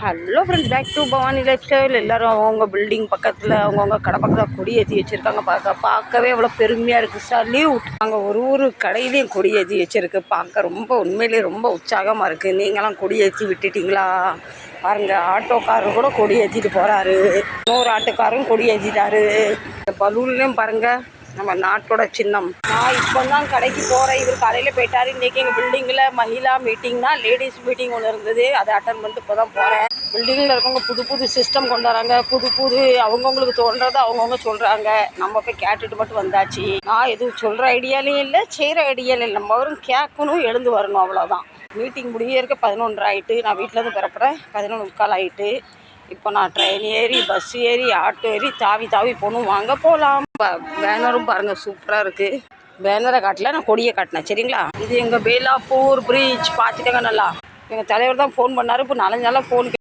Hello friends, back to Bhavani lifestyle. எல்லோரும் அவங்கவுங்க building பக்கத்தில் அவங்கவுங்க கடை பக்கத்தில் கொடி ஏற்றி வச்சுருக்காங்க. பார்க்கவே அவ்வளோ பெருமையாக இருக்குது. சல்யூட். அங்கே ஒரு கடையிலையும் கொடி ஏற்றி வச்சுருக்கு. பார்க்க ரொம்ப உண்மையிலேயே ரொம்ப உற்சாகமாக இருக்குது. நீங்களாம் கொடி ஏற்றி விட்டுட்டிங்களா? பாருங்கள், ஆட்டோக்காரர் கூட கொடி ஏற்றிட்டு போகிறாரு. இன்னொரு ஆட்டோக்காரரும் கொடி ஏற்றிட்டாரு. பலூன்லேயும் பாருங்கள், நம்ம நாட்டோட சின்னம். நான் இப்போ தான் கடைக்கு போகிறேன். இவர் காலையில் போயிட்டார். இன்றைக்கி எங்கள் பில்டிங்கில் மகிழா மீட்டிங்னா லேடிஸ் மீட்டிங் ஒன்று இருந்தது. அதை அட்டன் பண்ணிட்டு இப்போ தான் போகிறேன். பில்டிங்கில் இருக்கவங்க புது சிஸ்டம் கொண்டு வராங்க. புது அவங்கவுங்களுக்கு தோன்றதை அவங்கவுங்க சொல்கிறாங்க. நம்ம போய் கேட்டுட்டு மட்டும் வந்தாச்சு. நான் எதுவும் சொல்கிற ஐடியாலையும் இல்லை, செய்கிற ஐடியாலையும் இல்லை. நம்ம வரும் கேட்கணும், எழுந்து வரணும், அவ்வளோதான். மீட்டிங் முடிய இருக்க 11:30 ஆகிட்டு. நான் வீட்டிலேருந்து பிறப்புறேன் 11:45 ஆகிட்டு. இப்போ நான் ட்ரெயின் ஏறி, பஸ் ஏறி, ஆட்டோ ஏறி தாவி போகணும். வாங்க போகலாம். பேனரும் பாருங்கள், சூப்பராக இருக்குது. பேனரை காட்டல, நான் கொடியை காட்டினேன். சரிங்களா? இது எங்கள் பேலாப்பூர் பிரிட்ஜ். பார்த்துக்கங்க நல்லா. எங்கள் தலைவர் தான் ஃபோன் பண்ணார். இப்போ 4 நாளாக ஃபோன்